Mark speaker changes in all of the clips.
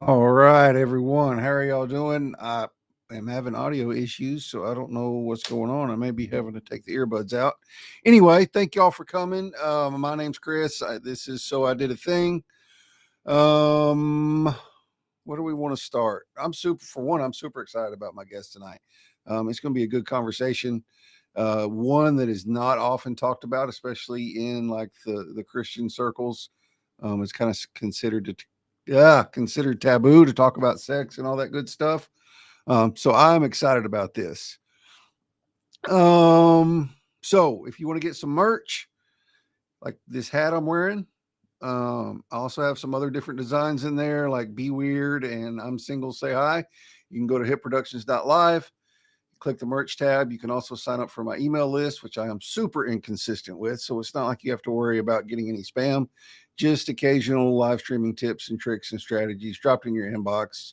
Speaker 1: All right, everyone. How are y'all doing? I am having audio issues, so I don't know what's going on. I may be having to take the earbuds out. Anyway, thank y'all for coming. My name's Chris. This is So I Did a Thing. Um, what do we want to start? I'm super excited about my guest tonight. It's going to be a good conversation. One that is not often talked about, especially in like the Christian circles. It's kind of considered taboo to talk about sex and all that good stuff. So I'm excited about this. So if you want to get some merch, like this hat I'm wearing, I also have some other different designs in there, like Be Weird and I'm Single, Say Hi. You can go to hitproductions.live, click the merch tab. You can also sign up for my email list, which I am super inconsistent with. So it's not like you have to worry about getting any spam, just occasional live streaming tips and tricks and strategies dropped in your inbox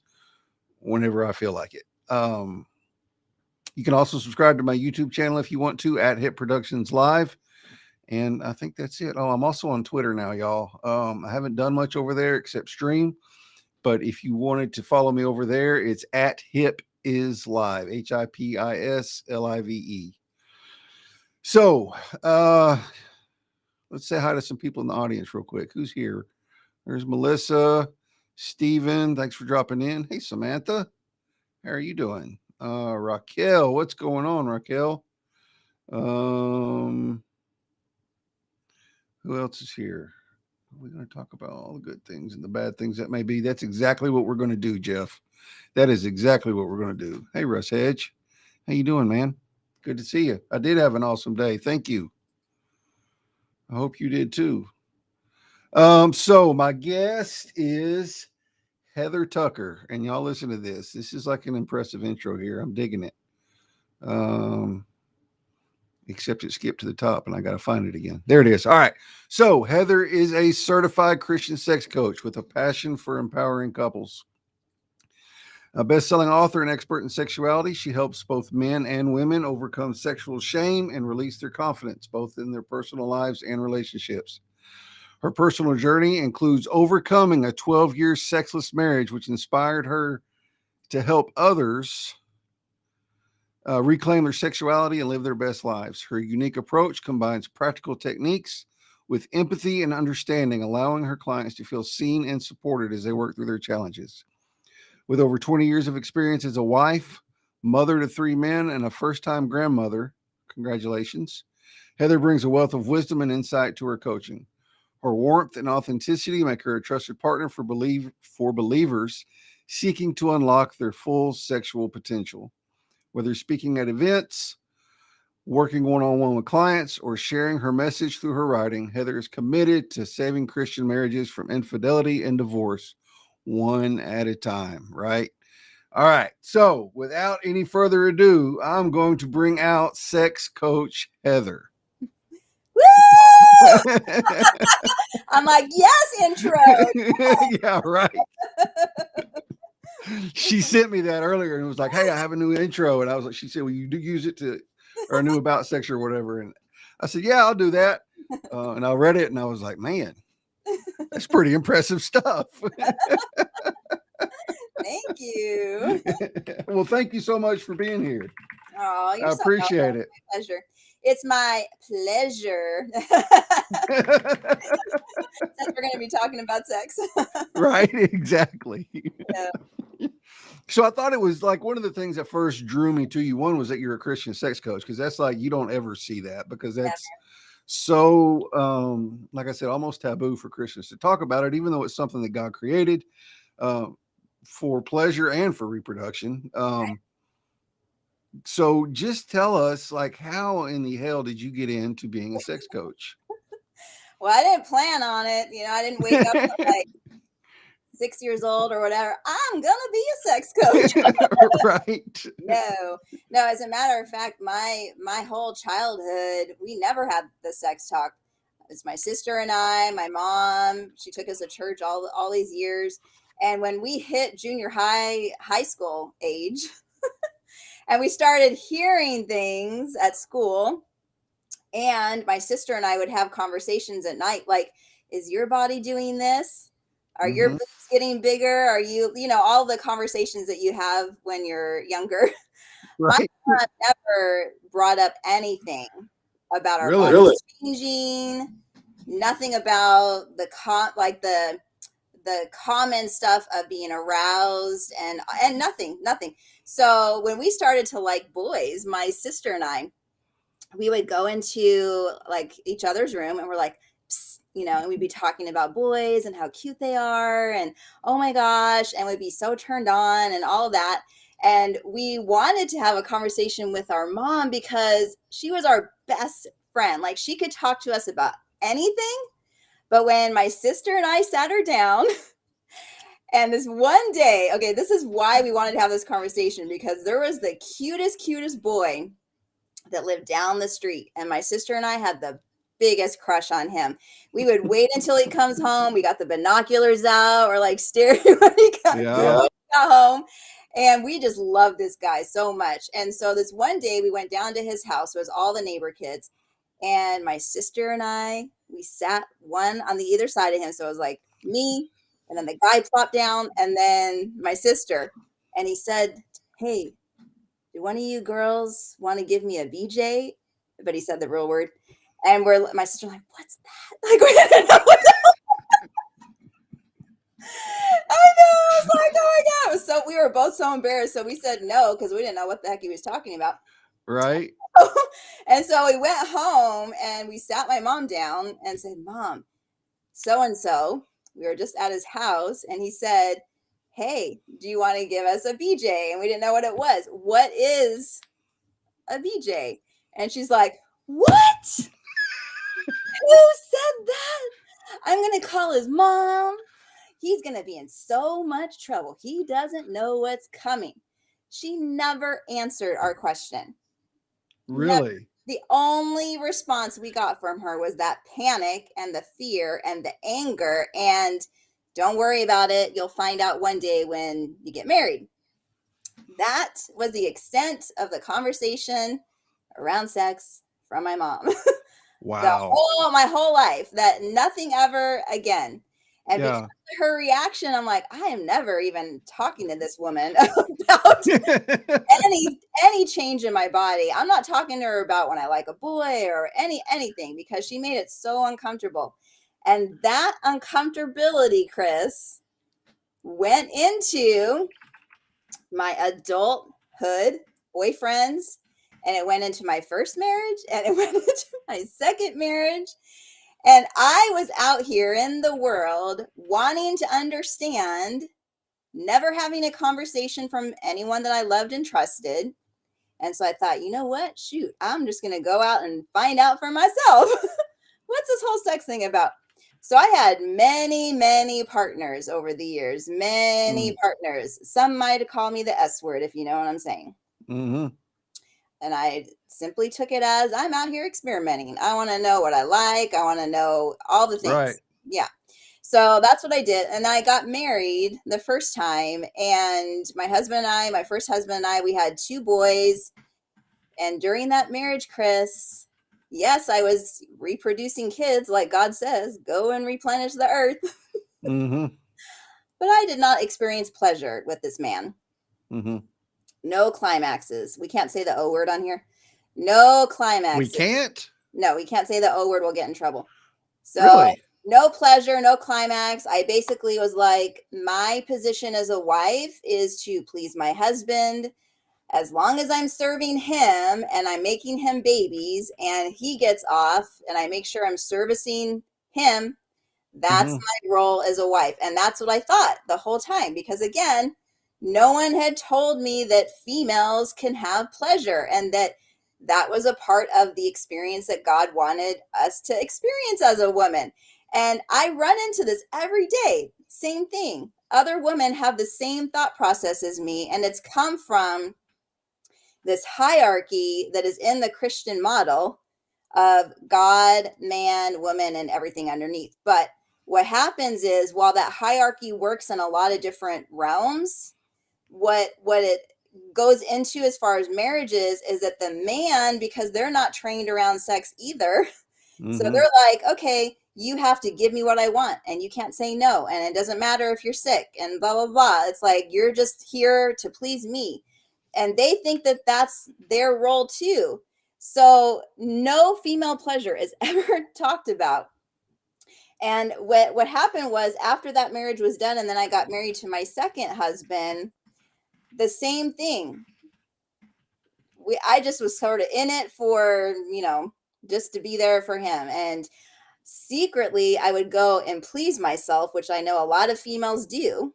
Speaker 1: whenever I feel like it. You can also subscribe to my YouTube channel if you want to at Hit Productions Live. And I think that's it. Oh, I'm also on Twitter now, y'all. I haven't done much over there except stream. But if you wanted to follow me over there, it's at Hip is Live, HIPISLIVE. So let's say hi to some people in the audience real quick. Who's here? There's Melissa, Steven. Thanks for dropping in. Hey, Samantha. How are you doing? Raquel, what's going on, Raquel? Who else is here? We're going to talk about all the good things and the bad things that may be. That's exactly what we're going to do, Jeff. That is exactly what we're going to do. Hey, Russ Hedge. How you doing, man? Good to see you. I did have an awesome day. Thank you. I hope you did too. So my guest is Heather Tucker, and y'all listen to this. This is like an impressive intro here. I'm digging it. Except it skipped to the top and I got to find it again. There it is. All right. So Heather is a certified Christian sex coach with a passion for empowering couples. A best-selling author and expert in sexuality, she helps both men and women overcome sexual shame and release their confidence, both in their personal lives and relationships. Her personal journey includes overcoming a 12-year sexless marriage, which inspired her to help others reclaim their sexuality and live their best lives. Her unique approach combines practical techniques with empathy and understanding, allowing her clients to feel seen and supported as they work through their challenges. With over 20 years of experience as a wife, mother to 3 men, and a first-time grandmother, congratulations, Heather brings a wealth of wisdom and insight to her coaching. Her warmth and authenticity make her a trusted partner for believers seeking to unlock their full sexual potential. Whether speaking at events, working one-on-one with clients, or sharing her message through her writing, Heather is committed to saving Christian marriages from infidelity and divorce one at a time, right? All right. So without any further ado, I'm going to bring out sex coach Heather.
Speaker 2: Woo! I'm like, yes, intro.
Speaker 1: Yeah, right. She sent me that earlier and was like, hey, I have a new intro. And I was like, she said, well, you do use it to, or a new about sex or whatever. And I said, yeah, I'll do that. And I read it and I was like, man, that's pretty impressive stuff.
Speaker 2: Thank you.
Speaker 1: Well, thank you so much for being here.
Speaker 2: Oh, you're
Speaker 1: I
Speaker 2: so
Speaker 1: appreciate it.
Speaker 2: pleasure. It's my pleasure. Since we're going to be talking about sex.
Speaker 1: Right, exactly.
Speaker 2: Yeah.
Speaker 1: So I thought it was like one of the things that first drew me to you. One was that you're a Christian sex coach, because that's like you don't ever see that, because that's so like I said, almost taboo for Christians to talk about it, even though it's something that God created for pleasure and for reproduction. So just tell us, like, how in the hell did you get into being a sex coach?
Speaker 2: Well, I didn't plan on it. I didn't wake up like 6 years old or whatever. I'm going to be a sex coach.
Speaker 1: Right.
Speaker 2: No, as a matter of fact, my whole childhood, we never had the sex talk. It's my sister and I, my mom, she took us to church all these years. And when we hit junior high school age, and we started hearing things at school, and my sister and I would have conversations at night like, is your body doing this? Are your boobs getting bigger? Are you, all the conversations that you have when you're younger. My
Speaker 1: Right.
Speaker 2: mom never brought up anything about our
Speaker 1: Really?
Speaker 2: bodies changing, nothing about the common stuff of being aroused and nothing. So when we started to like boys, my sister and I, we would go into like each other's room and we're like, "Psst," and we'd be talking about boys and how cute they are and oh my gosh, and we'd be so turned on and all that. And we wanted to have a conversation with our mom because she was our best friend. Like she could talk to us about anything. But when my sister and I sat her down, and this one day, okay, this is why we wanted to have this conversation, because there was the cutest boy that lived down the street, and my sister and I had the biggest crush on him. We would wait until he comes home. We got the binoculars out. We're like staring when he got home. And we just loved this guy so much. And so this one day we went down to his house. It was all the neighbor kids. And my sister and I, we sat one on the either side of him. So it was like me, and then the guy plopped down, and then my sister. And he said, "Hey, do one of you girls want to give me a BJ?" But he said the real word. And my sister like, "What's that?" Like, we didn't know what I know. I was like, oh my God. It was we were both so embarrassed. So we said no, because we didn't know what the heck he was talking about.
Speaker 1: Right.
Speaker 2: And so we went home and we sat my mom down and said, "Mom, so-and-so, we were just at his house, and he said, hey, do you want to give us a BJ?" And we didn't know what it was. What is a BJ? And she's like, "What? Who said that? I'm going to call his mom. He's going to be in so much trouble. He doesn't know what's coming." She never answered our question.
Speaker 1: Really?
Speaker 2: Never. The only response we got from her was that panic and the fear and the anger. And don't worry about it. You'll find out one day when you get married. That was the extent of the conversation around sex from my mom.
Speaker 1: Wow.
Speaker 2: My whole life, that nothing ever again. And because
Speaker 1: Yeah.
Speaker 2: of her reaction, I'm like, I am never even talking to this woman about any change in my body. I'm not talking to her about when I like a boy or anything, because she made it so uncomfortable. And that uncomfortability, Chris, went into my adulthood boyfriends, and it went into my first marriage, and it went into my second marriage. And I was out here in the world wanting to understand, never having a conversation from anyone that I loved and trusted. And so I thought, you know what? Shoot, I'm just going to go out and find out for myself. What's this whole sex thing about? So I had many partners over the years, many partners. Some might call me the S word, if you know what I'm saying.
Speaker 1: Mm-hmm.
Speaker 2: And I simply took it as, I'm out here experimenting. I want to know what I like. I want to know all the things.
Speaker 1: Right.
Speaker 2: Yeah. So that's what I did. And I got married the first time. And my first husband and I, we had 2 boys. And during that marriage, Chris, yes, I was reproducing kids like God says, go and replenish the earth.
Speaker 1: Mm-hmm.
Speaker 2: But I did not experience pleasure with this man.
Speaker 1: Mm-hmm.
Speaker 2: No climaxes. We can't say the O word on here. No climaxes.
Speaker 1: We can't?
Speaker 2: No, we can't say the O word. We'll get in trouble. So
Speaker 1: Really?
Speaker 2: no pleasure, no climax. I basically was like, my position as a wife is to please my husband. As long as I'm serving him and I'm making him babies and he gets off and I make sure I'm servicing him, that's my role as a wife. And that's what I thought the whole time, because again, no one had told me that females can have pleasure, and that was a part of the experience that God wanted us to experience as a woman. And I run into this every day. Same thing. Other women have the same thought process as me, and it's come from this hierarchy that is in the Christian model of God, man, woman, and everything underneath. But what happens is, while that hierarchy works in a lot of different realms, what it goes into as far as marriages is that the man, because they're not trained around sex either, so they're like, okay, you have to give me what I want and you can't say no. And it doesn't matter if you're sick and blah, blah, blah. It's like, you're just here to please me. And they think that that's their role too. So no female pleasure is ever talked about. And what happened was, after that marriage was done, and then I got married to my second husband, the same thing. I just was sort of in it for, just to be there for him. And secretly, I would go and please myself, which I know a lot of females do,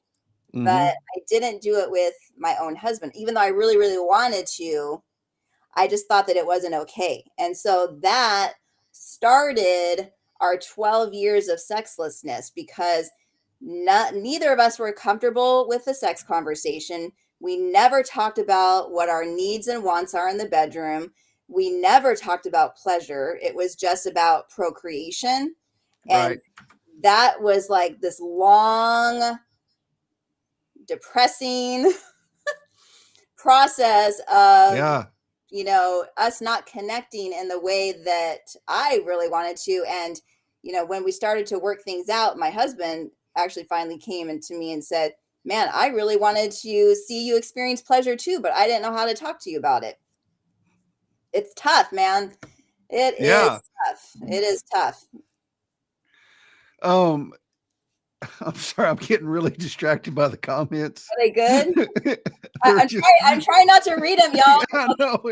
Speaker 2: but
Speaker 1: Mm-hmm.
Speaker 2: I didn't do it with my own husband, even though I really, really wanted to. I just thought that it wasn't okay. And so that started our 12 years of sexlessness, because neither of us were comfortable with the sex conversation. We never talked about what our needs and wants are in the bedroom. We never talked about pleasure. It was just about procreation. And
Speaker 1: Right.
Speaker 2: that was like this long, depressing process of,
Speaker 1: Yeah.
Speaker 2: us not connecting in the way that I really wanted to. And, when we started to work things out, my husband actually finally came into me and said, man, I really wanted to see you experience pleasure too, but I didn't know how to talk to you about it. It's tough, man. It
Speaker 1: Yeah.
Speaker 2: is tough. It is tough.
Speaker 1: Um, I'm sorry, I'm getting really distracted by the comments.
Speaker 2: Are they good?
Speaker 1: They're
Speaker 2: I'm
Speaker 1: just,
Speaker 2: trying. I'm trying not to read them, y'all.
Speaker 1: I know.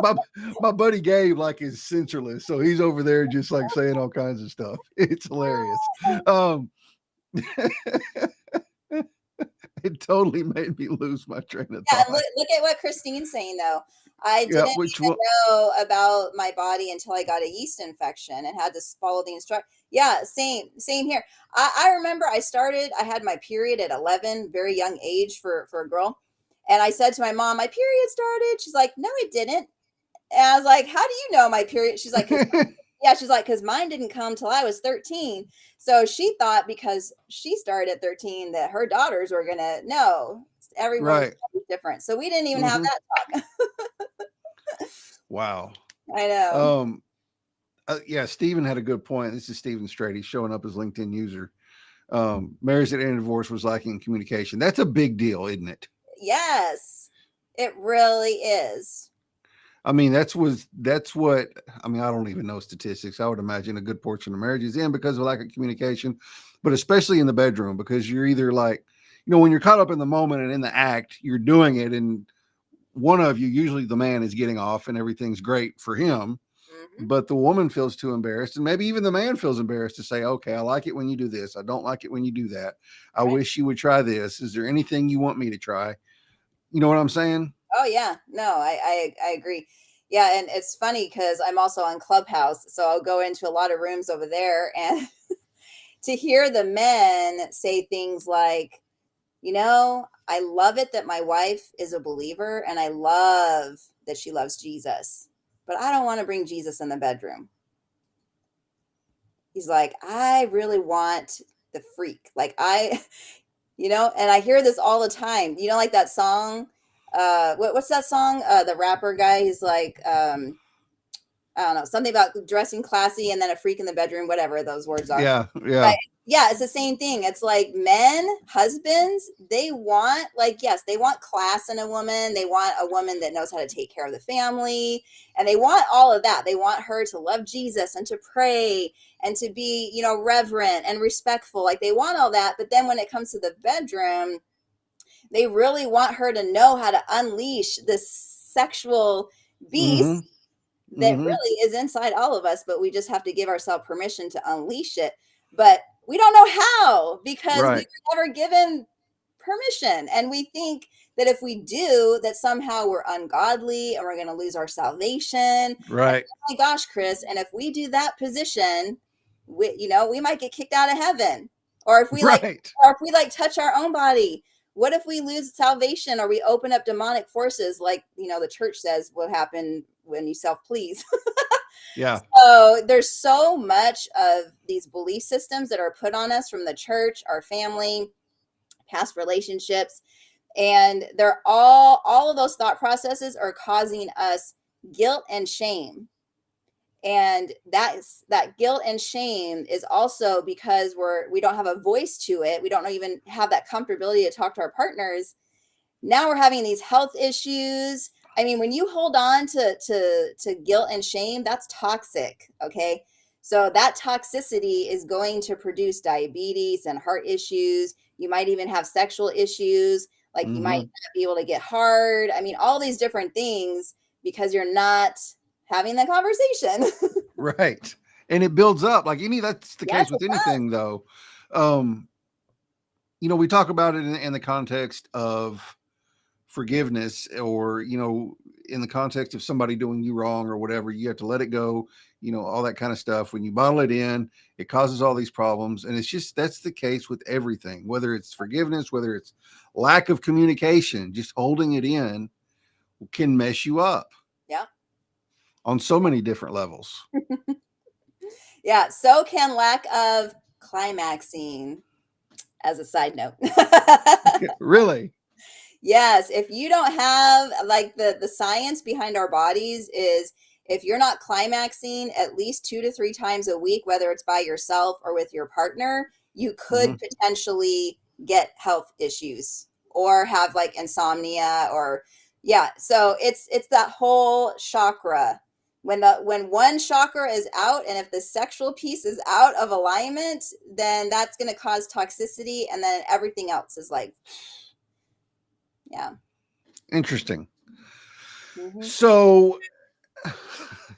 Speaker 1: my my buddy Gabe like is sensorless, so he's over there just like saying all kinds of stuff. It's hilarious. Um, it totally made me lose my train of
Speaker 2: Yeah, and
Speaker 1: thought.
Speaker 2: look at what Christine's saying though. I
Speaker 1: Yeah,
Speaker 2: didn't
Speaker 1: which
Speaker 2: even
Speaker 1: one?
Speaker 2: know about my body until I got a yeast infection and had to follow the instruct. Yeah, same here. I remember I had my period at 11, very young age for a girl. And I said to my mom, my period started. She's like, no, it didn't. And I was like, how do you know my period? She's like, yeah, she's like, because mine didn't come till I was 13. So she thought, because she started at 13, that her daughters were gonna know. Every woman's
Speaker 1: Right.
Speaker 2: different. So we didn't even have
Speaker 1: Hmm.
Speaker 2: that talk.
Speaker 1: Wow.
Speaker 2: I know.
Speaker 1: Um, yeah, Stephen had a good point. This is Stephen Strait. He's showing up as LinkedIn user. Marriage that ended in divorce was lacking in communication. That's a big deal, isn't it?
Speaker 2: Yes, it really is.
Speaker 1: I mean, that's what I mean. I don't even know statistics. I would imagine a good portion of marriages end because of lack of communication, but especially in the bedroom, because you're either like, when you're caught up in the moment and in the act, you're doing it, and one of you, usually the man, is getting off and everything's great for him,
Speaker 2: Hmm.
Speaker 1: but the woman feels too embarrassed, and maybe even the man feels embarrassed to say, okay, I like it when you do this, I don't like it when you do that, I
Speaker 2: Right.
Speaker 1: wish you would try this, is there anything you want me to try? You know what I'm saying?
Speaker 2: Oh yeah. No, I agree. Yeah, and it's funny because I'm also on Clubhouse, so I'll go into a lot of rooms over there, and to hear the men say things like, I love it that my wife is a believer and I love that she loves Jesus, but I don't want to bring Jesus in the bedroom. He's like, I really want the freak. Like, and I hear this all the time. Like that song. What's that song? The rapper guy, he's like, I don't know, something about dressing classy and then a freak in the bedroom, whatever those words are.
Speaker 1: Yeah,
Speaker 2: But
Speaker 1: yeah.
Speaker 2: yeah, it's the same thing. It's like men, husbands, they want, like, yes, they want class in a woman. They want a woman that knows how to take care of the family. And they want all of that. They want her to love Jesus and to pray and to be, reverent and respectful. Like, they want all that. But then when it comes to the bedroom, they really want her to know how to unleash this sexual
Speaker 1: Mm-hmm.
Speaker 2: beast that
Speaker 1: Mm-hmm.
Speaker 2: really is inside all of us, but we just have to give ourselves permission to unleash it. But we don't know how, because we
Speaker 1: Right.
Speaker 2: were never given permission. And we think that if we do, that somehow we're ungodly and we're going to lose our salvation. And
Speaker 1: Right.
Speaker 2: oh my gosh, Chris, and if we do that position, we might get kicked out of heaven. Or if we like,
Speaker 1: Right.
Speaker 2: or if we like touch our own body, what if we lose salvation, or we open up demonic forces, like, the church says will happen when you self-please?
Speaker 1: Yeah.
Speaker 2: So there's so much of these belief systems that are put on us from the church, our family, past relationships, and they're all of those thought processes are causing us guilt and shame. And that guilt and shame is also because we don't have a voice to it. We don't even have that comfortability to talk to our partners. Now we're having these health issues. I mean, when you hold on to guilt and shame, that's toxic. Okay. So that toxicity is going to produce diabetes and heart issues. You might even have sexual issues. Like you might
Speaker 1: Mm-hmm.
Speaker 2: not be able to get hard. I mean, all these different things because you're not having the conversation.
Speaker 1: Right. And it builds up like that's the
Speaker 2: Yes,
Speaker 1: case
Speaker 2: it
Speaker 1: with
Speaker 2: does.
Speaker 1: anything though. Um, we talk about it in the context of forgiveness, or in the context of somebody doing you wrong or whatever. You have to let it go, all that kind of stuff. When you bottle it in, it causes all these problems. And it's just, that's the case with everything, whether it's forgiveness, whether it's lack of communication. Just holding it in can mess you up
Speaker 2: Yeah.
Speaker 1: on so many different levels.
Speaker 2: Yeah. So can lack of climaxing, as a side note.
Speaker 1: Really.
Speaker 2: Yes, if you don't have like the science behind our bodies is if you're not climaxing at least 2 to 3 times a week, whether it's by yourself or with your partner, you
Speaker 1: Hmm.
Speaker 2: could potentially get health issues or have like insomnia or yeah. So it's that whole chakra. When one chakra is out and if the sexual piece is out of alignment, then that's going to cause toxicity and then everything else is like yeah.
Speaker 1: Interesting.
Speaker 2: Mhm.
Speaker 1: So,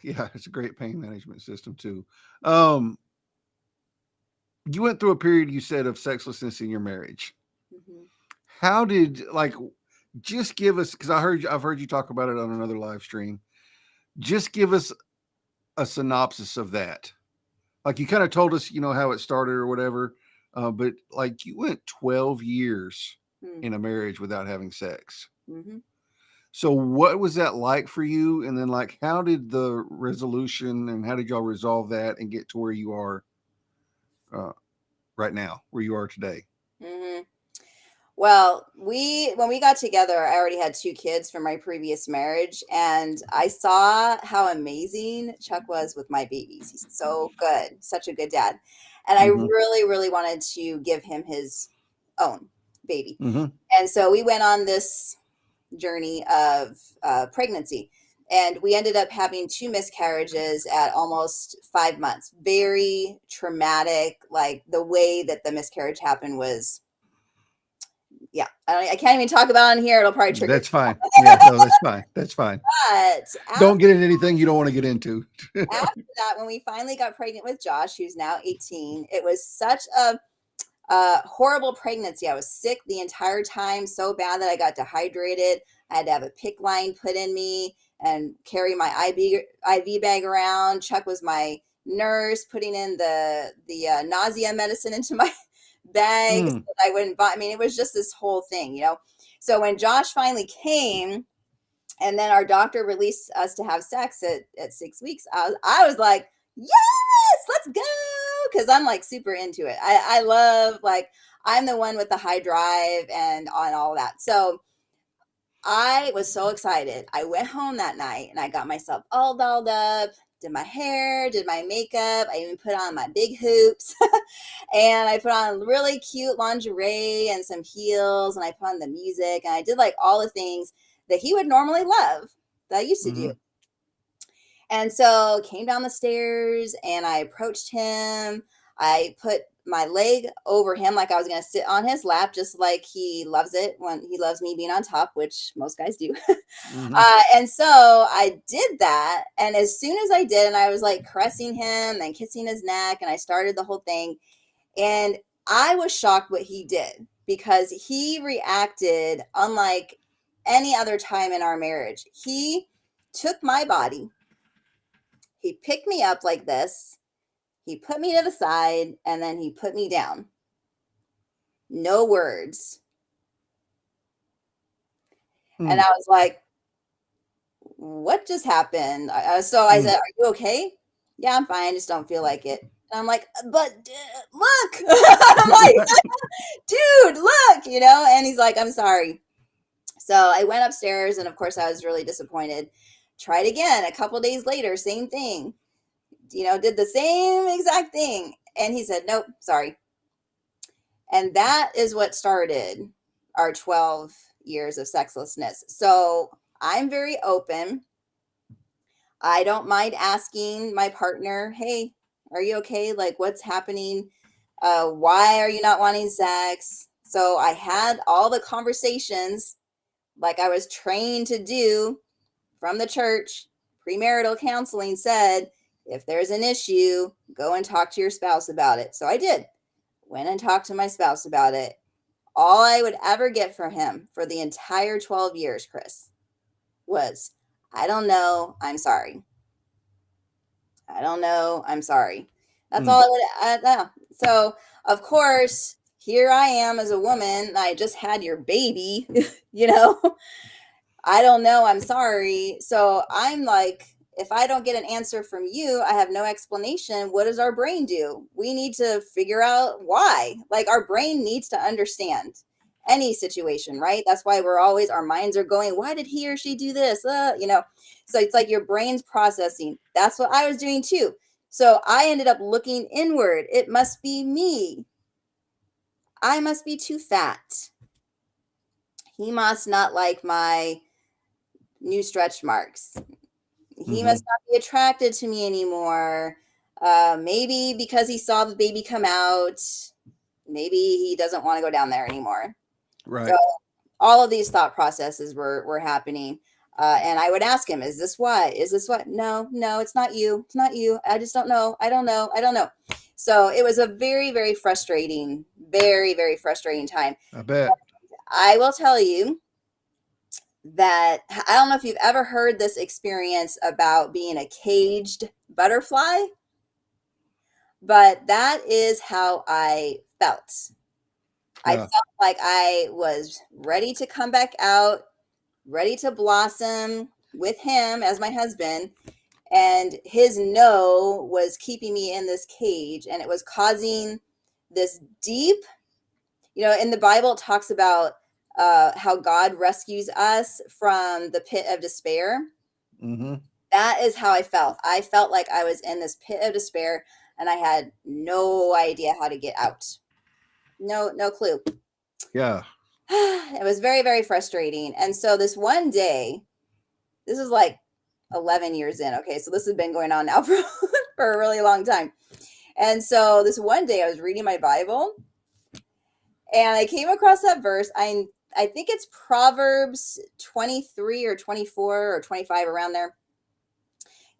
Speaker 1: yeah, it's a great pain management system too. Um, you went through a period, you said, of sexlessness in your marriage.
Speaker 2: Mhm.
Speaker 1: How did, like, just give us, because I've heard you talk about it on another live stream. Just give us a synopsis of that. Like, you kind of told us, how it started or whatever, but like you went 12 years
Speaker 2: Mm.
Speaker 1: in a marriage without having sex.
Speaker 2: Mhm.
Speaker 1: So what was that like for you? And then, like, how did the resolution, and how did y'all resolve that and get to where you are uh, right now, where you are today?
Speaker 2: Mhm. Well, when we got together, I already had 2 kids from my previous marriage, and I saw how amazing Chuck was with my babies. He's so good, such a good dad. And I
Speaker 1: Mm-hmm.
Speaker 2: really, really wanted to give him his own baby.
Speaker 1: Mm-hmm.
Speaker 2: And so we went on this journey of pregnancy. And we ended up having 2 miscarriages at almost 5 months. Very traumatic. Like the way that the miscarriage happened was, yeah, I can't even talk about it on here. It'll probably trigger.
Speaker 1: That's fine. Yeah, no, that's fine. That's fine.
Speaker 2: But
Speaker 1: Don't get into anything you don't want to get into.
Speaker 2: after that, when we finally got pregnant with Josh, who's now 18, it was such a horrible pregnancy. I was sick the entire time, so bad that I got dehydrated. I had to have a PIC line put in me and carry my IV bag around. Chuck was my nurse, putting in the nausea medicine into my bag so
Speaker 1: Mm.
Speaker 2: that I wouldn't. I mean, it was just this whole thing, you know. So when Josh finally came, and then our doctor released us to have sex at 6 weeks, I was like, yes, let's go. Cause I'm like super into it. I love like I'm the one with the high drive and on all that. So I was so excited. I went home that night and I got myself all dolled up, did my hair, did my makeup. I even put on my big hoops and I put on really cute lingerie and some heels and I put on the music and I did like all the things that he would normally love that I used to do.
Speaker 1: Hmm.
Speaker 2: And so came down the stairs and I approached him. I put my leg over him like I was going to sit on his lap, just like he loves it when he loves me being on top, which most guys do.
Speaker 1: Hmm.
Speaker 2: And so I did that. And as soon as I did, and I was like caressing him and kissing his neck, and I started the whole thing. And I was shocked what he did because he reacted unlike any other time in our marriage. He took my body, he picked me up like this, he put me to the side, and then he put me down. No words. And
Speaker 1: Mm.
Speaker 2: I was like, what just happened? So I
Speaker 1: Mm.
Speaker 2: said, are you okay? Yeah, I'm fine. I just don't feel like it. And I'm like, but look. I'm like, dude, look, you know? And he's like, I'm sorry. So I went upstairs, and of course, I was really disappointed. Tried again a couple days later, same thing. did the same exact thing. And he said, nope, sorry. And that is what started our 12 years of sexlessness. So I'm very open. I don't mind asking my partner, hey, are you okay? Like, what's happening? Why are you not wanting sex? So I had all the conversations like I was trained to do from the church. Premarital counseling said, if there's an issue, go and talk to your spouse about it. So I did. Went and talked to my spouse about it. All I would ever get from him for the entire 12 years, Chris, was, I don't know, I'm sorry. I don't know, I'm sorry. That's all I would know. So, of course, here I am as a woman. I just had your baby, you know. I don't know, I'm sorry. So I'm like, if I don't get an answer from you, I have no explanation. What does our brain do? We need to figure out why. Like, our brain needs to understand any situation, right? That's why our minds are going, why did he or she do this? So it's like your brain's processing. That's what I was doing too. So I ended up looking inward. It must be me. I must be too fat. He must not like my new stretch marks. He must not be attracted to me anymore. Maybe because he saw the baby come out, maybe he doesn't want to go down there anymore.
Speaker 1: Right.
Speaker 2: So all of these thought processes were happening. And I would ask him, is this why? Is this what? No, it's not you. It's not you. I just don't know. I don't know. So it was a very, very frustrating time.
Speaker 1: I bet.
Speaker 2: I will tell you that I don't know if you've ever heard this experience about being a caged butterfly, but that is how I felt. I felt like I was ready to come back out, ready to blossom with him as my husband. And his no was keeping me in this cage, and it was causing this deep, in the Bible, it talks about how God rescues us from the pit of despair. That is how I felt. I felt like I was in this pit of despair, and I had no idea how to get out. No clue.
Speaker 1: Yeah.
Speaker 2: It was very, very frustrating. And so this one day, this is like 11 years in. Okay, so this has been going on now for a really long time. And so this one day I was reading my Bible, and I came across that verse. I think it's Proverbs 23 or 24 or 25, around there.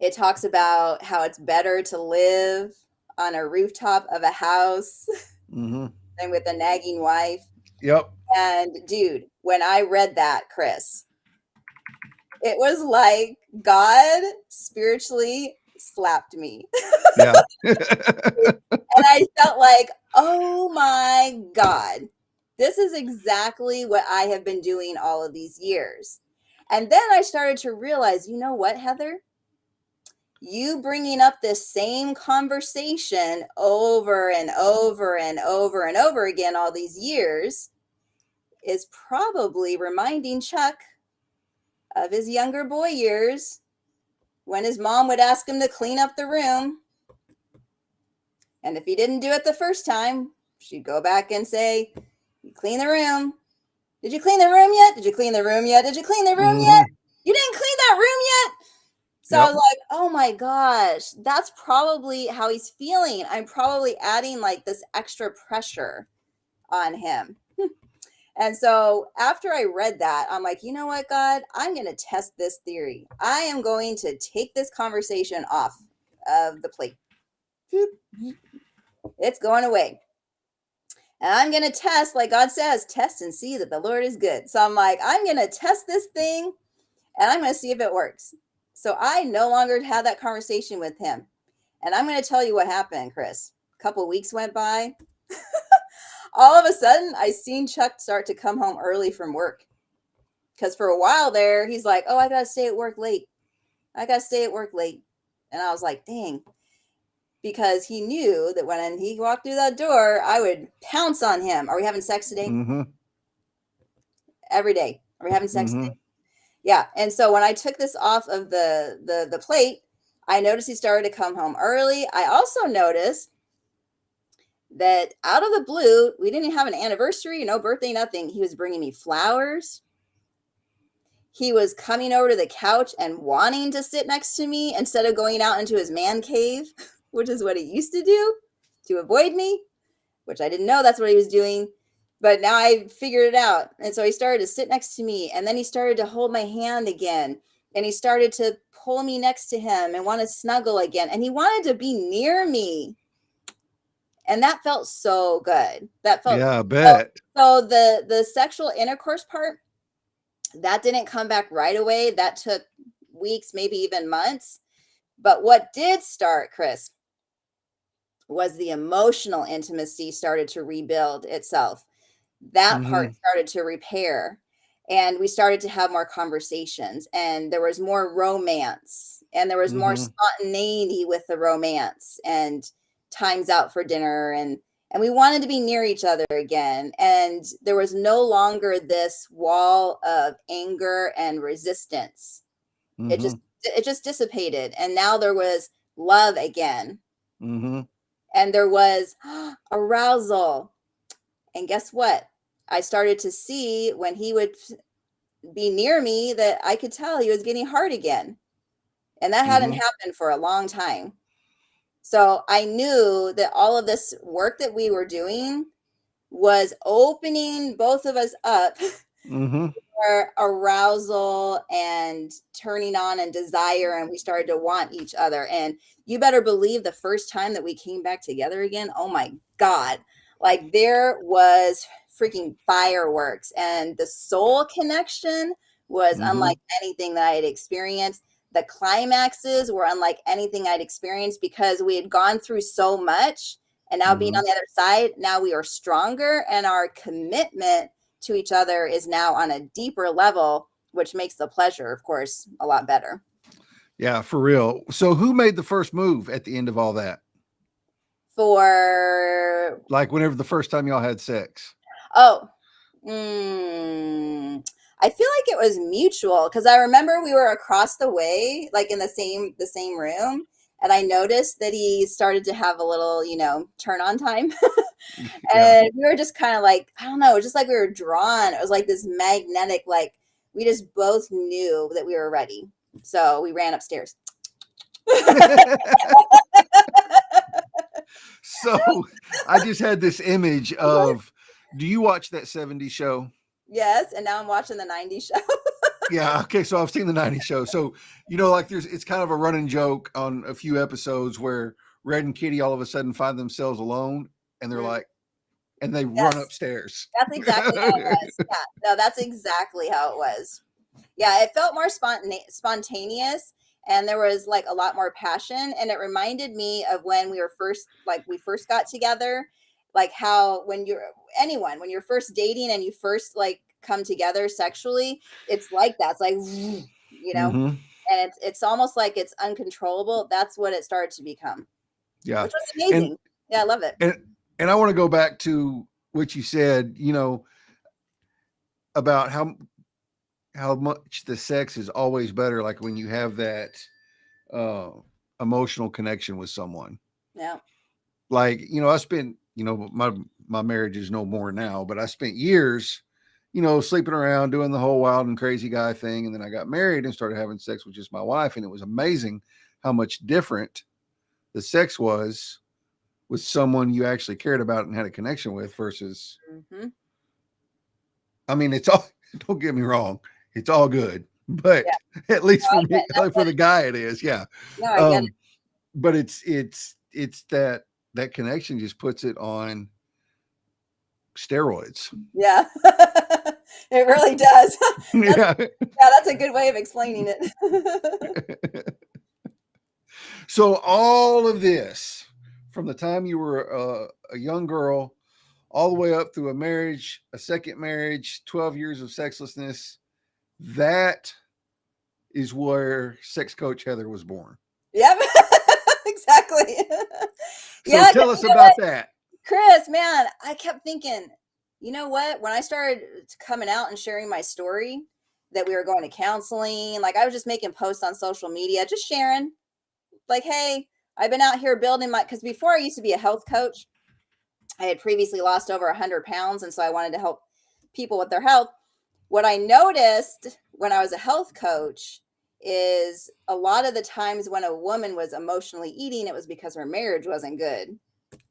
Speaker 2: It talks about how it's better to live on a rooftop of a house than with a nagging wife.
Speaker 1: Yep.
Speaker 2: And dude, when I read that, Chris, it was like God spiritually slapped me.
Speaker 1: Yeah.
Speaker 2: And I felt like, oh my God, this is exactly what I have been doing all of these years. And then I started to realize, you know what, Heather? You bringing up this same conversation over and over and over and over again all these years is probably reminding Chuck of his younger boy years, when his mom would ask him to clean up the room. And if he didn't do it the first time, she'd go back and say, you clean the room. Did you clean the room yet? Did you clean the room yet? Did you clean the room yet? You didn't clean that room yet? So I was like, oh my gosh, that's probably how he's feeling. I'm probably adding like this extra pressure on him. And so after I read that, I'm like, you know what, God, I'm going to test this theory. I am going to take this conversation off of the plate. It's going away. And I'm going to test, like God says, test and see that the Lord is good. So I'm like, I'm going to test this thing, and I'm going to see if it works. So I no longer had that conversation with him. And I'm going to tell you what happened, Chris. A couple of weeks went by. All of a sudden, I seen Chuck start to come home early from work. Because for a while there, he's like, oh, I got to stay at work late. And I was like, dang. Because he knew that when he walked through that door, I would pounce on him. Are we having sex today? Every day. Are we having sex today? Yeah. And so when I took this off of the plate, I noticed he started to come home early. I also noticed that out of the blue, we didn't even have an anniversary, no birthday, nothing. He was bringing me flowers. He was coming over to the couch and wanting to sit next to me instead of going out into his man cave, which is what he used to do to avoid me, which I didn't know that's what he was doing. But now I figured it out. And so he started to sit next to me, and then he started to hold my hand again. And he started to pull me next to him and want to snuggle again. And he wanted to be near me. And that felt so good. That felt
Speaker 1: Yeah, I
Speaker 2: so,
Speaker 1: bet.
Speaker 2: so the sexual intercourse part, that didn't come back right away. That took weeks, maybe even months. But what did start, Chris, was the emotional intimacy started to rebuild itself. That part
Speaker 1: Mm-hmm.
Speaker 2: started to repair, and we started to have more conversations, and there was more romance, and there was more
Speaker 1: Mm-hmm.
Speaker 2: spontaneity with the romance, and times out for dinner, and we wanted to be near each other again, and there was no longer this wall of anger and resistance. it
Speaker 1: Mm-hmm.
Speaker 2: just it just dissipated, and now there was love again,
Speaker 1: Mm-hmm.
Speaker 2: and there was arousal. And guess what? I started to see when he would be near me that I could tell he was getting hard again. And that hadn't
Speaker 1: Mm-hmm.
Speaker 2: happened for a long time. So I knew that all of this work that we were doing was opening both of us up
Speaker 1: Mm-hmm.
Speaker 2: for arousal and turning on and desire. And we started to want each other. And you better believe the first time that we came back together again, oh my God, like there was freaking fireworks, and the soul connection was
Speaker 1: Mm-hmm.
Speaker 2: unlike anything that I had experienced. The climaxes were unlike anything I'd experienced because we had gone through so much. And now being
Speaker 1: Mm-hmm.
Speaker 2: on the other side, now we are stronger, and our commitment to each other is now on a deeper level, which makes the pleasure, of course, a lot better.
Speaker 1: Yeah, for real. So who made the first move at the end of all that?
Speaker 2: For
Speaker 1: Like whenever the first time y'all had sex?
Speaker 2: oh, mm, I feel like it was mutual because I remember we were across the way, like in the same room, and I noticed that he started to have a little, turn on time.
Speaker 1: Yeah.
Speaker 2: And we were just kind of like, I don't know, just like we were drawn. It was like this magnetic, like we just both knew that we were ready. So we ran upstairs.
Speaker 1: So I just had this image of, do you watch that 70s show?
Speaker 2: Yes, and now I'm watching the 90s show.
Speaker 1: Yeah, okay, so I've seen the 90s show. So, like it's kind of a running joke on a few episodes where Red and Kitty all of a sudden find themselves alone and they're
Speaker 2: Mm,
Speaker 1: like, and they run
Speaker 2: yes,
Speaker 1: upstairs.
Speaker 2: that's exactly how it was. Yeah, no, that's exactly how it was. Yeah, it felt more spontaneous, and there was like a lot more passion, and it reminded me of when we first got together, like how when you're first dating and you first like come together sexually, it's like that. It's like
Speaker 1: Mm-hmm.
Speaker 2: and it's almost like it's uncontrollable. That's what it started to become,
Speaker 1: Yeah.
Speaker 2: which was
Speaker 1: And
Speaker 2: amazing. Yeah, I love it.
Speaker 1: and and I want to go back to what you said, about how much the sex is always better, like when you have that uh emotional connection with someone.
Speaker 2: Yeah.
Speaker 1: Like, I spent, my marriage is no more now, but I spent years, sleeping around doing the whole wild and crazy guy thing. And then I got married and started having sex with just my wife. And it was amazing how much different the sex was with someone you actually cared about and had a connection with versus,
Speaker 2: Hmm.
Speaker 1: I mean, it's all, don't get me wrong, it's all good, but
Speaker 2: Yeah.
Speaker 1: at
Speaker 2: No,
Speaker 1: least
Speaker 2: I
Speaker 1: for
Speaker 2: get
Speaker 1: me,
Speaker 2: that's
Speaker 1: for
Speaker 2: what
Speaker 1: the guy, it is. Yeah.
Speaker 2: no, I get it.
Speaker 1: Um, but it's that connection just puts it on steroids.
Speaker 2: Yeah. It really does. That's
Speaker 1: Yeah.
Speaker 2: yeah, that's a good way of explaining it.
Speaker 1: So all of this, from the time you were a young girl, all the way up through a marriage, a second marriage, 12 years of sexlessness, that is where sex coach Heather was born.
Speaker 2: Yep. Exactly.
Speaker 1: So
Speaker 2: Yeah, 'cause
Speaker 1: tell us
Speaker 2: you know what,
Speaker 1: about that.
Speaker 2: Chris, man, I kept thinking, you know what? When I started coming out and sharing my story that we were going to counseling, like I was just making posts on social media, just sharing, Like, hey, I've been out here building because before I used to be a health coach, I had previously lost over 100 pounds. And so I wanted to help people with their health. What I noticed when I was a health coach is a lot of the times when a woman was emotionally eating, it was because her marriage wasn't good.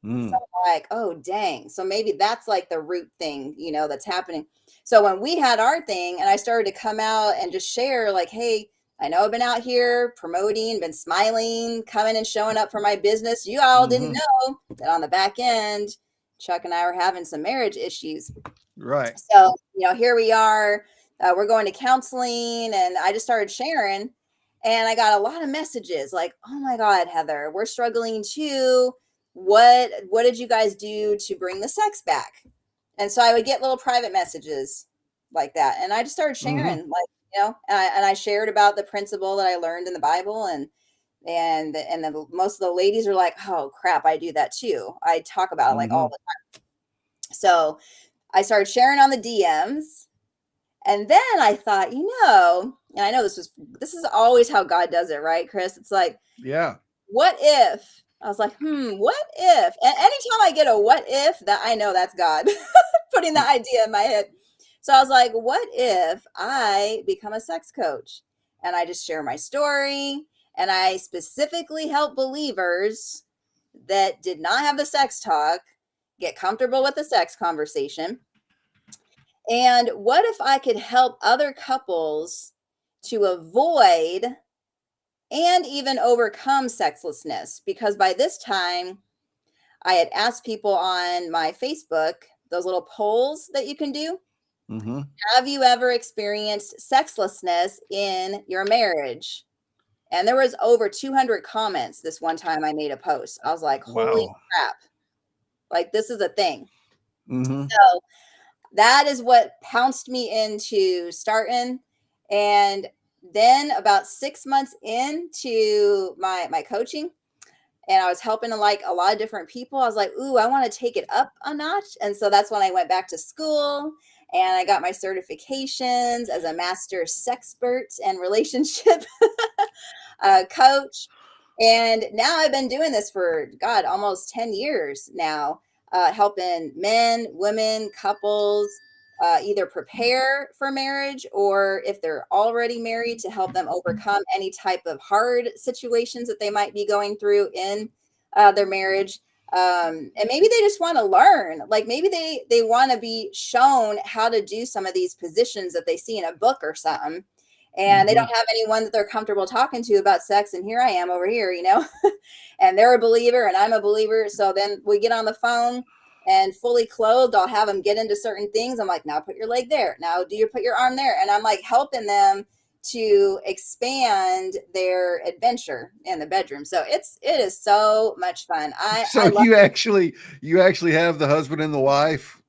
Speaker 2: So I'm like, oh, dang. So maybe that's like the root thing, that's happening. So when we had our thing and I started to come out and just share, like, hey, I know I've been out here promoting, been smiling, coming and showing up for my business. You all didn't know that on the back end, Chuck and I were having some marriage issues.
Speaker 1: Right.
Speaker 2: So, here we are. We're going to counseling, and I just started sharing. And I got a lot of messages like, oh my God, Heather, we're struggling too. What did you guys do to bring the sex back? And so I would get little private messages like that. And I just started sharing, like, and I shared about the principle that I learned in the Bible, and then most of the ladies are like, oh crap, I do that too. I talk about it like all the time. So I started sharing on the DMs. And then I thought, and I know this is always how God does it, right, Chris? It's like,
Speaker 1: yeah.
Speaker 2: What if? I was like, what if? And anytime I get a what if, that I know that's God putting the idea in my head. So I was like, what if I become a sex coach and I just share my story and I specifically help believers that did not have the sex talk get comfortable with the sex conversation? And what if I could help other couples to avoid and even overcome sexlessness? Because by this time, I had asked people on my Facebook, those little polls that you can do. Have you ever experienced sexlessness in your marriage? And there was over 200 comments this one time I made a post. I was like, holy crap. Like, this is a thing. So that is what pounced me into starting. And then about 6 months into my coaching, and I was helping like a lot of different people, I was like, ooh, I want to take it up a notch. And so that's when I went back to school and I got my certifications as a master sexpert and relationship coach. And now I've been doing this for, God, almost 10 years now, helping men, women, couples either prepare for marriage, or if they're already married, to help them overcome any type of hard situations that they might be going through in their marriage. And maybe they just want to learn, like maybe they want to be shown how to do some of these positions that they see in a book or something, and they don't have anyone that they're comfortable talking to about sex. And here I am over here, and they're a believer and I'm a believer. So then we get on the phone, and fully clothed, I'll have them get into certain things. I'm like, now put your leg there. Now put your arm there. And I'm like helping them to expand their adventure in the bedroom. So it is so much fun.
Speaker 1: So
Speaker 2: I love
Speaker 1: you actually have the husband and the wife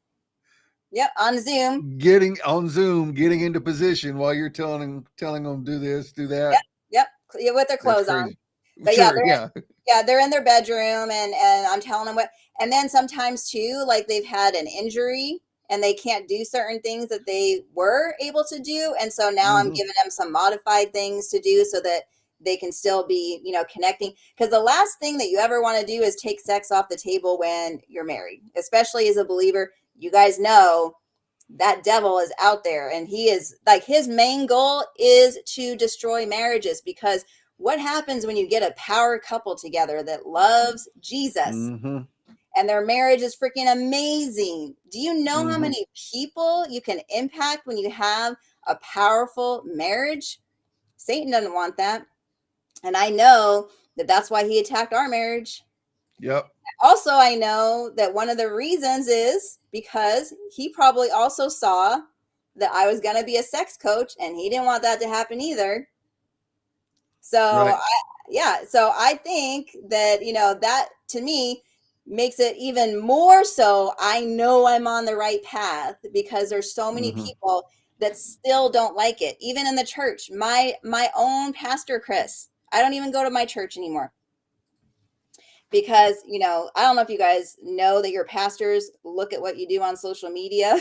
Speaker 2: on Zoom.
Speaker 1: getting on Zoom, getting into position while you're telling them do this, do that.
Speaker 2: Yep. With their clothes on. But
Speaker 1: sure,
Speaker 2: they're in their bedroom, and I'm telling them what. And then sometimes too, like they've had an injury and they can't do certain things that they were able to do, and so now I'm giving them some modified things to do so that they can still be, connecting. Because the last thing that you ever want to do is take sex off the table when you're married, especially as a believer. You guys know that devil is out there, and he is like, his main goal is to destroy marriages. Because what happens when you get a power couple together that loves Jesus and their marriage is freaking amazing? Do you know how many people you can impact when you have a powerful marriage? Satan doesn't want that. And I know that that's why he attacked our marriage.
Speaker 1: Yep.
Speaker 2: Also, I know that one of the reasons is because he probably also saw that I was going to be a sex coach, and he didn't want that to happen either. So, so I think that, that to me makes it even more so. I know I'm on the right path, because there's so many people that still don't like it, even in the church. My own pastor, Chris, I don't even go to my church anymore. Because, I don't know if you guys know that your pastors look at what you do on social media.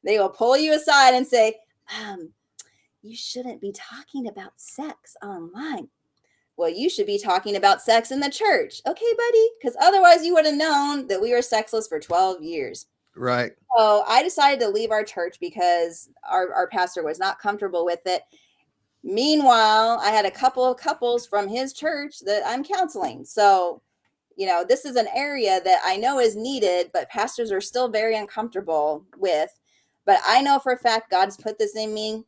Speaker 2: They will pull you aside and say, you shouldn't be talking about sex online. Well, you should be talking about sex in the church. Okay, buddy, because otherwise you would have known that we were sexless for 12 years.
Speaker 1: Right.
Speaker 2: So I decided to leave our church because our pastor was not comfortable with it. Meanwhile, I had a couple of couples from his church that I'm counseling. So, this is an area that I know is needed, but pastors are still very uncomfortable with. But I know for a fact God's put this in me.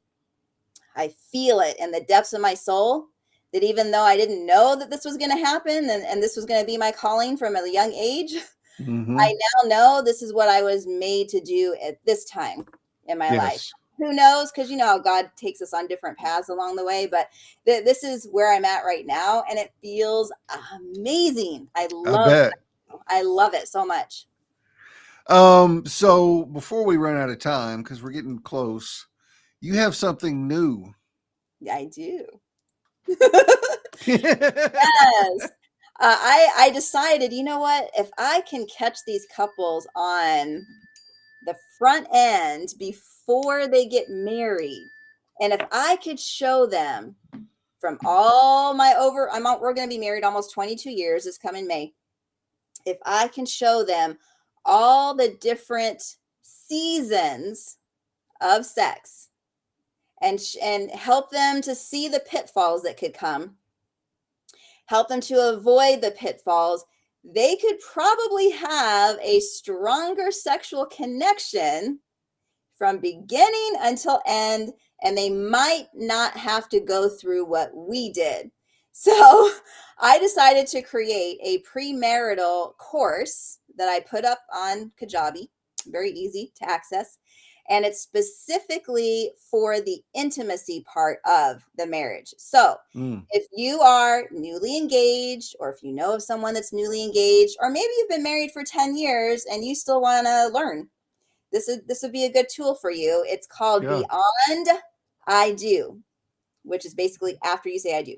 Speaker 2: I feel it in the depths of my soul that even though I didn't know that this was going to happen and this was going to be my calling from a young age, I
Speaker 1: Mm-hmm.
Speaker 2: now know this is what I was made to do at this time in my life.
Speaker 1: Yes.
Speaker 2: Who knows? Because how God takes us on different paths along the way. But this is where I'm at right now, and it feels amazing.
Speaker 1: I bet.
Speaker 2: I love it so much.
Speaker 1: So before we run out of time, because we're getting close, you have something new.
Speaker 2: I do. Yes. I decided, you know what? If I can catch these couples on the front end before they get married, and if I could show them from all my we're going to be married almost 22 years this coming May. If I can show them all the different seasons of sex and help them to see the pitfalls that could come, help them to avoid the pitfalls, they could probably have a stronger sexual connection from beginning until end, and they might not have to go through what we did. So I decided to create a premarital course that I put up on Kajabi, very easy to access. And it's specifically for the intimacy part of the marriage. So
Speaker 1: Mm.
Speaker 2: if you are newly engaged, or if you know of someone that's newly engaged, or maybe you've been married for 10 years and you still want to learn, this would be a good tool for you. It's called
Speaker 1: Yeah.
Speaker 2: Beyond I Do, which is basically after you say I do.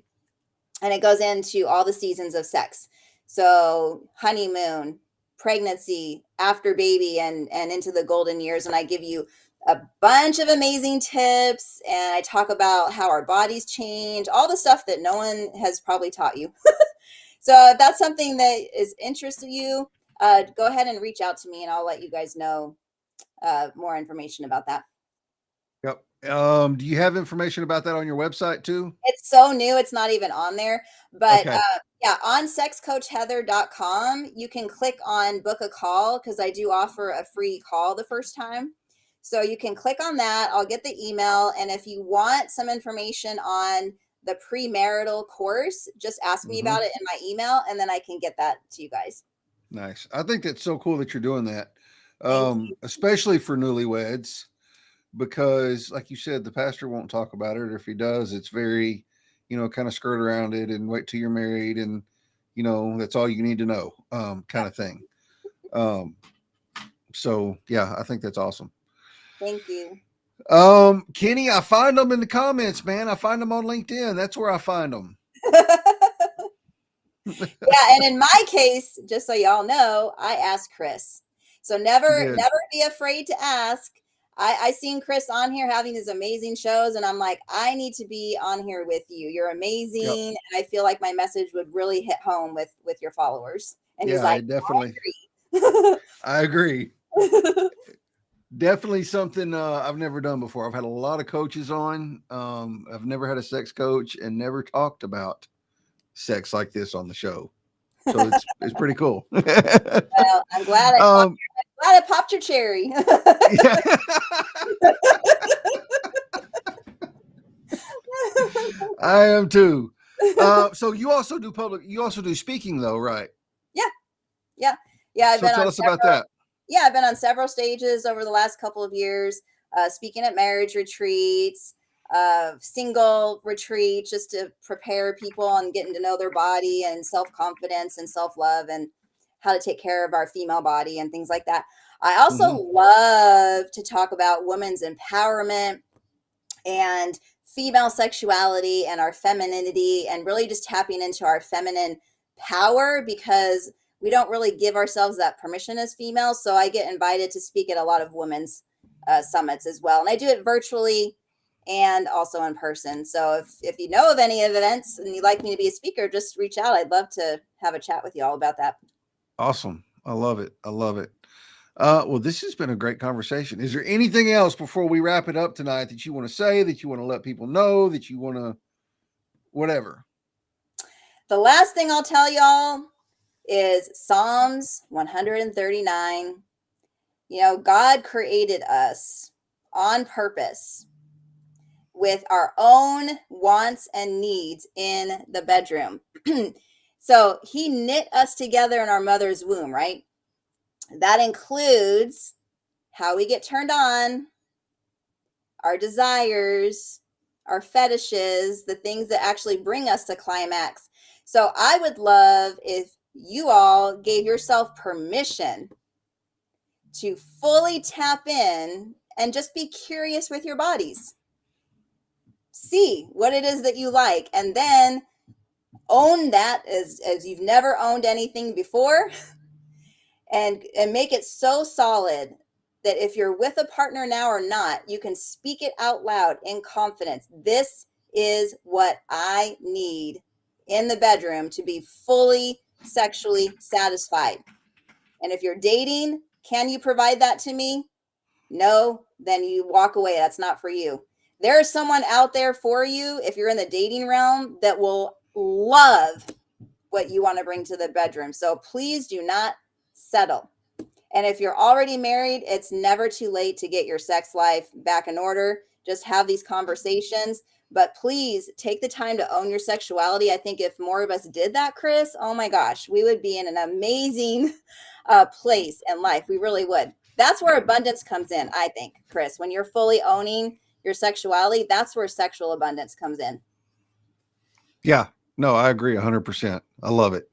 Speaker 2: And it goes into all the seasons of sex. So honeymoon, pregnancy, after baby, and into the golden years. And I give you a bunch of amazing tips, and I talk about how our bodies change, all the stuff that no one has probably taught you. So if that's something that is interested you, go ahead and reach out to me, and I'll let you guys know more information about that.
Speaker 1: Yep. Do you have information about that on your website too?
Speaker 2: It's so new, it's not even on there. But
Speaker 1: Okay.
Speaker 2: yeah, on sexcoachheather.com, you can click on book a call, because I do offer a free call the first time. So you can click on that. I'll get the email. And if you want some information on the premarital course, just ask me
Speaker 1: Mm-hmm.
Speaker 2: about it in my email, and then I can get that to you guys.
Speaker 1: Nice. I think that's so cool that you're doing that,
Speaker 2: Thank you.
Speaker 1: especially for newlyweds, because, like you said, the pastor won't talk about it. Or if he does, it's very, kind of skirt around it and wait till you're married, and that's all you need to know, kind of thing. Um, so yeah, I think that's awesome.
Speaker 2: Thank you.
Speaker 1: Kenny, I find them in the comments, man. I find them on LinkedIn. That's where I find them.
Speaker 2: Yeah, and in my case, just so y'all know, I asked Chris. So never
Speaker 1: Good.
Speaker 2: be afraid to ask. I seen Chris on here having these amazing shows, and I'm like, I need to be on here with you. You're
Speaker 1: Yep.
Speaker 2: amazing, and I feel like my message would really hit home with your followers. And he's
Speaker 1: Yeah,
Speaker 2: like,
Speaker 1: I definitely,
Speaker 2: I
Speaker 1: I agree.
Speaker 2: agree.
Speaker 1: Definitely something I've never done before. I've had a lot of coaches on. I've never had a sex coach and never talked about sex like this on the show. So it's pretty cool.
Speaker 2: Well, I'm glad
Speaker 1: um,
Speaker 2: I popped your cherry.
Speaker 1: yeah. I am too. So you also do speaking though, right?
Speaker 2: Yeah, yeah, yeah.
Speaker 1: So tell us about that.
Speaker 2: I've been on several stages over the last couple of years, speaking at marriage retreats, single retreats, just to prepare people on getting to know their body and self-confidence and self-love, and how to take care of our female body and things like that. I also
Speaker 1: Mm-hmm.
Speaker 2: love to talk about women's empowerment and female sexuality and our femininity, and really just tapping into our feminine power, because we don't really give ourselves that permission as females. So I get invited to speak at a lot of women's summits as well. And I do it virtually. and also in person. So if you know of any events and you'd like me to be a speaker, just reach out. I'd love to have a chat with you all about that.
Speaker 1: Awesome. I love it. I love it. Well, this has been a great conversation. Is there anything else before we wrap it up tonight that you want to say, that you want to let people know, that you want to, whatever?
Speaker 2: The last thing I'll tell y'all is Psalms 139. You know, God created us on purpose with our own wants and needs in the bedroom. So he knit us together in our mother's womb, right? That includes how we get turned on, our desires, our fetishes, the things that actually bring us to climax. So I would love if you all gave yourself permission to fully tap in and just be curious with your bodies. See what it is that you like, and then own that as you've never owned anything before, and make it so solid that if you're with a partner now or not, you can speak it out loud in confidence. This is what I need in the bedroom to be fully sexually satisfied. And if you're dating, can you provide that to me? No, then you walk away. That's not for you. There is someone out there for you, if you're in the dating realm, that will love what you want to bring to the bedroom. So please do not settle. And if you're already married, it's never too late to get your sex life back in order. Just have these conversations. But please take the time to own your sexuality. I think if more of us did that, Chris, oh my gosh, we would be in an amazing place in life. We really would. That's where abundance comes in, I think, Chris. When you're fully owning your sexuality, that's where sexual abundance comes in.
Speaker 1: Yeah, no, I agree 100%. I love it.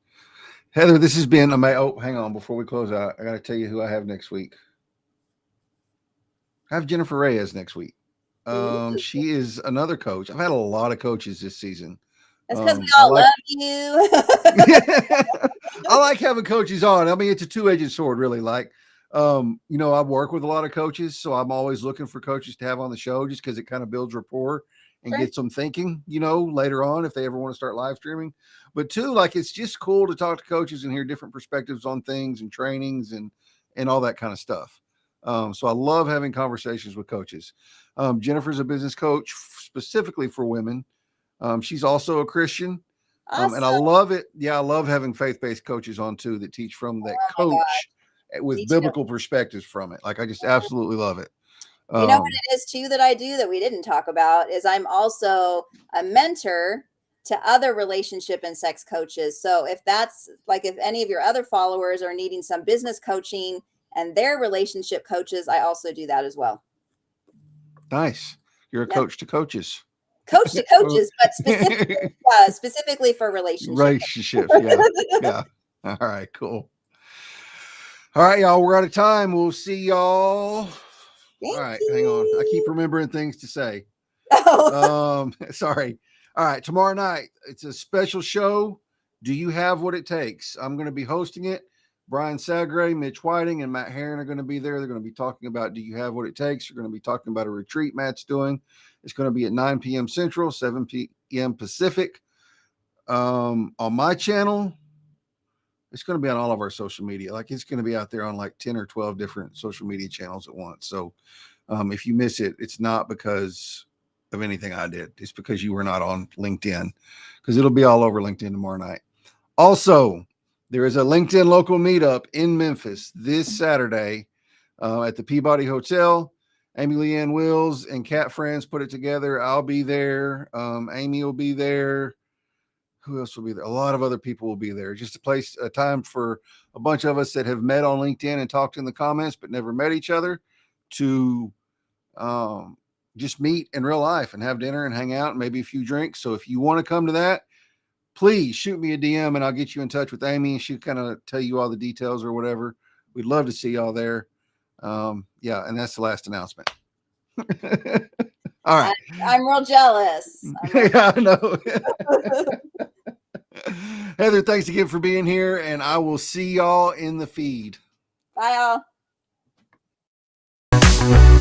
Speaker 1: Heather, this has been amazing. Oh, hang on. Before we close out, I got to tell you who I have next week. I have Jennifer Reyes next week. She is another coach. I've had a lot of coaches this season.
Speaker 2: That's because we all love you.
Speaker 1: I like having coaches on. I mean, it's a two-edged sword, really. Like, you know, I work with a lot of coaches, so I'm always looking for coaches to have on the show just because it kind of builds rapport and gets them thinking, you know, later on if they ever want to start live streaming. But two, like, it's just cool to talk to coaches and hear different perspectives on things and trainings and all that kind of stuff. So I love having conversations with coaches. Jennifer's a business coach specifically for women. She's also a Christian.
Speaker 2: Awesome.
Speaker 1: And I love it. Yeah, I love having faith-based coaches on too that teach from that coach with biblical perspectives from it. Like, I just absolutely love it.
Speaker 2: You know what it is too that I do that we didn't talk about is I'm also a mentor to other relationship and sex coaches. So if that's like, if any of your other followers are needing some business coaching and their relationship coaches, I also do that as well.
Speaker 1: Nice. You're a coach to coaches.
Speaker 2: Coach to coaches, but specifically for relationships.
Speaker 1: Yeah. Yeah. All right, cool. All right, y'all. We're out of time. We'll see y'all. All right, hang on. I keep remembering things to say. Sorry. All right, tomorrow night, it's a special show. Do you have what it takes? I'm going to be hosting it. Brian Sagre, Mitch Whiting, and Matt Herron are going to be there. They're going to be talking about Do You Have What It Takes? They're going to be talking about a retreat Matt's doing. It's going to be at 9 p.m. Central, 7 p.m. Pacific. On my channel, it's going to be on all of our social media. Like, it's going to be out there on like 10 or 12 different social media channels at once. So if you miss it, it's not because of anything I did. It's because you were not on LinkedIn, because it'll be all over LinkedIn tomorrow night. Also, there is a LinkedIn local meetup in Memphis this Saturday at the Peabody Hotel. Amy Leanne Wills and Cat Friends put it together. I'll be there. Amy will be there. Who else will be there? A lot of other people will be there. Just a time for a bunch of us that have met on LinkedIn and talked in the comments, but never met each other, to just meet in real life and have dinner and hang out and maybe a few drinks. So if you want to come to that, please shoot me a DM and I'll get you in touch with Amy and she'll kind of tell you all the details or whatever. We'd love to see y'all there. Yeah, and that's the last announcement. All right.
Speaker 2: I'm real jealous.
Speaker 1: Yeah, I know. Heather, thanks again for being here, and I will see y'all in the feed.
Speaker 2: Bye, y'all.